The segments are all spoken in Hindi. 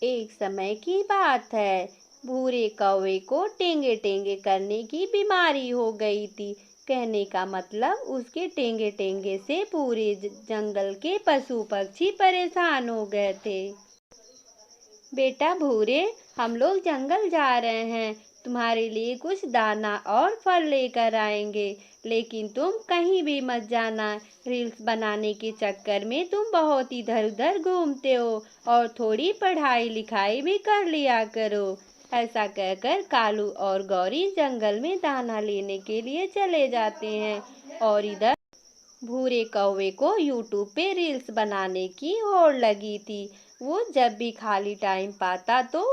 एक समय की बात है। भूरे कौवे को टेंगे टेंगे करने की बीमारी हो गई थी। कहने का मतलब उसके टेंगे टेंगे से पूरे जंगल के पशु पक्षी परेशान हो गए थे। बेटा भूरे, हम लोग जंगल जा रहे हैं, तुम्हारे लिए कुछ दाना और फल लेकर आएंगे, लेकिन तुम कहीं भी मत जाना। रील्स बनाने के चक्कर में तुम बहुत इधर उधर घूमते हो और थोड़ी पढ़ाई लिखाई भी कर लिया करो। ऐसा कहकर कालू और गौरी जंगल में दाना लेने के लिए चले जाते हैं और इधर भूरे कौवे को यूट्यूब पे रील्स बनाने की होड़ लगी थी। वो जब भी खाली टाइम पाता तो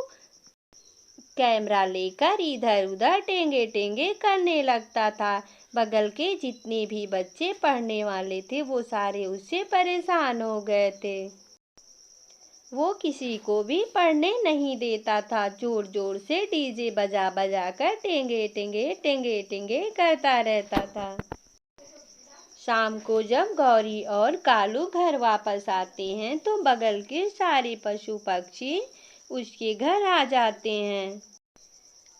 कैमरा लेकर इधर उधर टेंगे टेंगे करने लगता था। बगल के जितने भी बच्चे पढ़ने वाले थे वो सारे उससे परेशान हो गए थे। वो किसी को भी पढ़ने नहीं देता था, जोर जोर से डीजे बजा बजा कर टेंगे टेंगे टेंगे टेंगे करता रहता था। शाम को जब गौरी और कालू घर वापस आते हैं तो बगल के सारे पशु पक्षी उसके घर आ जाते हैं।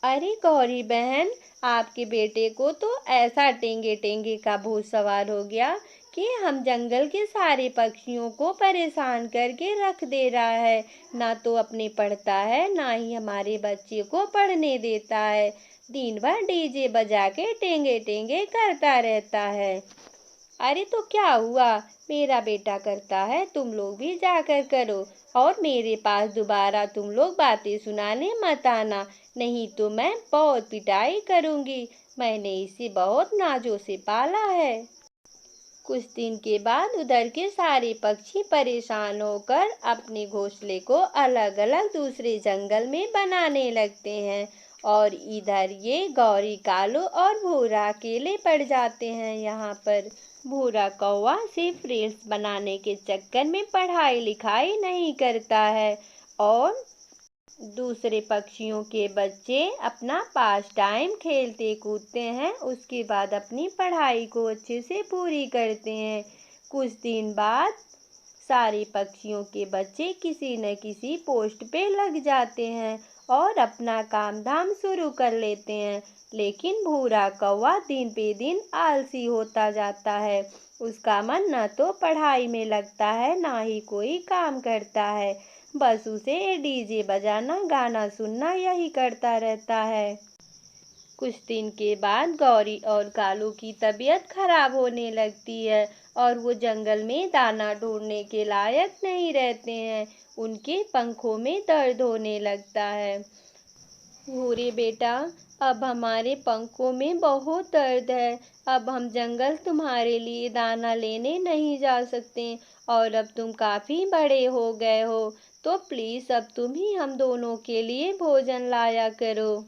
अरे गौरी बहन, आपके बेटे को तो ऐसा टेंगे टेंगे का भूत सवार हो गया कि हम जंगल के सारे पक्षियों को परेशान करके रख दे रहा है। ना तो अपने पढ़ता है, ना ही हमारे बच्चे को पढ़ने देता है। दिन भर डीजे बजा के टेंगे टेंगे करता रहता है। अरे तो क्या हुआ, मेरा बेटा करता है, तुम लोग भी जाकर करो। और मेरे पास दोबारा तुम लोग बातें सुनाने मत आना, नहीं तो मैं बहुत पिटाई करूंगी। मैंने इसे बहुत नाजों से पाला है। कुछ दिन के बाद उधर के सारे पक्षी परेशान होकर अपने घोंसले को अलग अलग दूसरे जंगल में बनाने लगते हैं और इधर ये गौरी कालू और भूरा अकेले पड़ जाते हैं। यहाँ पर भूरा कौवा सिर्फ रील्स बनाने के चक्कर में पढ़ाई लिखाई नहीं करता है और दूसरे पक्षियों के बच्चे अपना पास टाइम खेलते कूदते हैं, उसके बाद अपनी पढ़ाई को अच्छे से पूरी करते हैं। कुछ दिन बाद सारे पक्षियों के बच्चे किसी न किसी पोस्ट पे लग जाते हैं और अपना काम धाम शुरू कर लेते हैं, लेकिन भूरा कौवा दिन पे दिन आलसी होता जाता है। उसका मन न तो पढ़ाई में लगता है, ना ही कोई काम करता है। बस उसे डीजे बजाना, गाना सुनना यही करता रहता है। कुछ दिन के बाद गौरी और कालू की तबीयत खराब होने लगती है और वो जंगल में दाना ढूंढने के लायक नहीं रहते हैं। उनके पंखों में दर्द होने लगता है। भूरे बेटा, अब हमारे पंखों में बहुत दर्द है। अब हम जंगल तुम्हारे लिए दाना लेने नहीं जा सकते और अब तुम काफ़ी बड़े हो गए हो, तो प्लीज़ अब तुम ही हम दोनों के लिए भोजन लाया करो।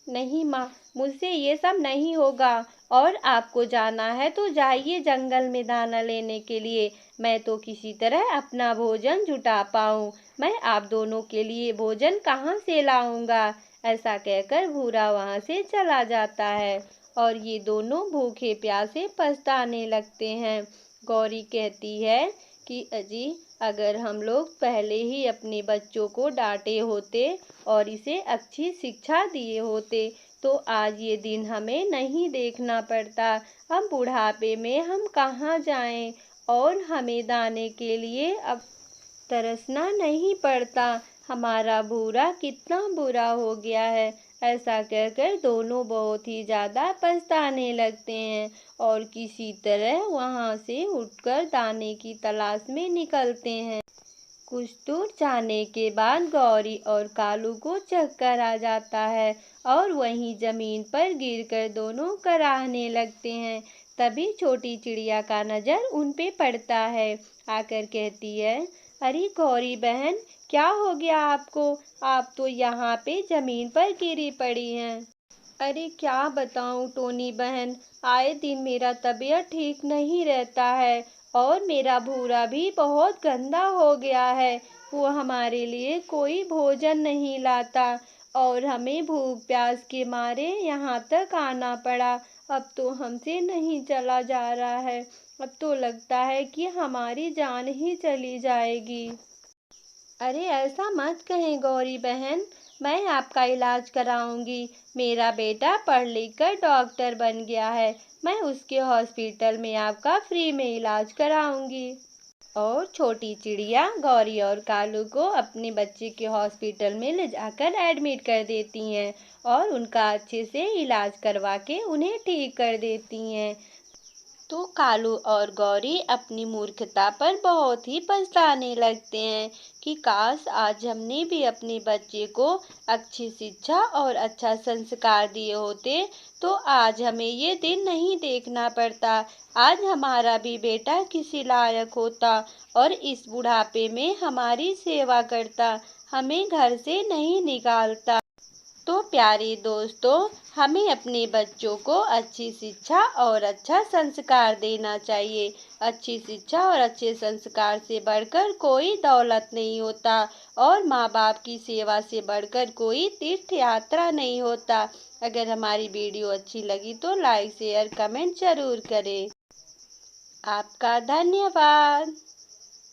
नहीं माँ, मुझसे ये सब नहीं होगा। और आपको जाना है तो जाइए जंगल में दाना लेने के लिए। मैं तो किसी तरह अपना भोजन जुटा पाऊँ। मैं आप दोनों के लिए भोजन कहाँ से लाऊंगा। ऐसा कहकर भूरा वहाँ से चला जाता है और ये दोनों भूखे प्यासे पछताने लगते हैं। गौरी कहती है कि अजी, अगर हम लोग पहले ही अपने बच्चों को डांटे होते और इसे अच्छी शिक्षा दिए होते तो आज ये दिन हमें नहीं देखना पड़ता। अब बुढ़ापे में हम कहाँ जाएं और हमें दाने के लिए अब तरसना नहीं पड़ता। हमारा भूरा कितना बुरा हो गया है। ऐसा कहकर दोनों बहुत ही ज़्यादा पछताने लगते हैं और किसी तरह वहाँ से उठकर दाने की तलाश में निकलते हैं। कुछ दूर जाने के बाद गौरी और कालू को चक्कर आ जाता है और वहीं जमीन पर गिरकर दोनों कराहने लगते हैं। तभी छोटी चिड़िया का नज़र उन पे पड़ता है। आकर कहती है, अरे गौरी बहन, क्या हो गया आपको? आप तो यहाँ पे जमीन पर गिरी पड़ी हैं। अरे क्या बताऊँ टोनी बहन, आए दिन मेरा तबीयत ठीक नहीं रहता है और मेरा भूरा भी बहुत गंदा हो गया है। वो हमारे लिए कोई भोजन नहीं लाता और हमें भूख प्यास के मारे यहाँ तक आना पड़ा। अब तो हमसे नहीं चला जा रहा है। अब तो लगता है कि हमारी जान ही चली जाएगी। अरे ऐसा मत कहें गौरी बहन, मैं आपका इलाज कराऊंगी। मेरा बेटा पढ़ लिख कर डॉक्टर बन गया है, मैं उसके हॉस्पिटल में आपका फ्री में इलाज कराऊंगी। और छोटी चिड़िया गौरी और कालू को अपने बच्चे के हॉस्पिटल में ले जाकर एडमिट कर देती हैं और उनका अच्छे से इलाज करवा के उन्हें ठीक कर देती हैं। तो कालू और गौरी अपनी मूर्खता पर बहुत ही पछताने लगते हैं कि काश आज हमने भी अपने बच्चे को अच्छी शिक्षा और अच्छा संस्कार दिए होते तो आज हमें ये दिन नहीं देखना पड़ता। आज हमारा भी बेटा किसी लायक होता और इस बुढ़ापे में हमारी सेवा करता, हमें घर से नहीं निकालता। तो प्यारे दोस्तों, हमें अपने बच्चों को अच्छी शिक्षा और अच्छा संस्कार देना चाहिए। अच्छी शिक्षा और अच्छे संस्कार से बढ़कर कोई दौलत नहीं होता और माँ बाप की सेवा से बढ़कर कोई तीर्थ यात्रा नहीं होता। अगर हमारी वीडियो अच्छी लगी तो लाइक शेयर कमेंट जरूर करें। आपका धन्यवाद।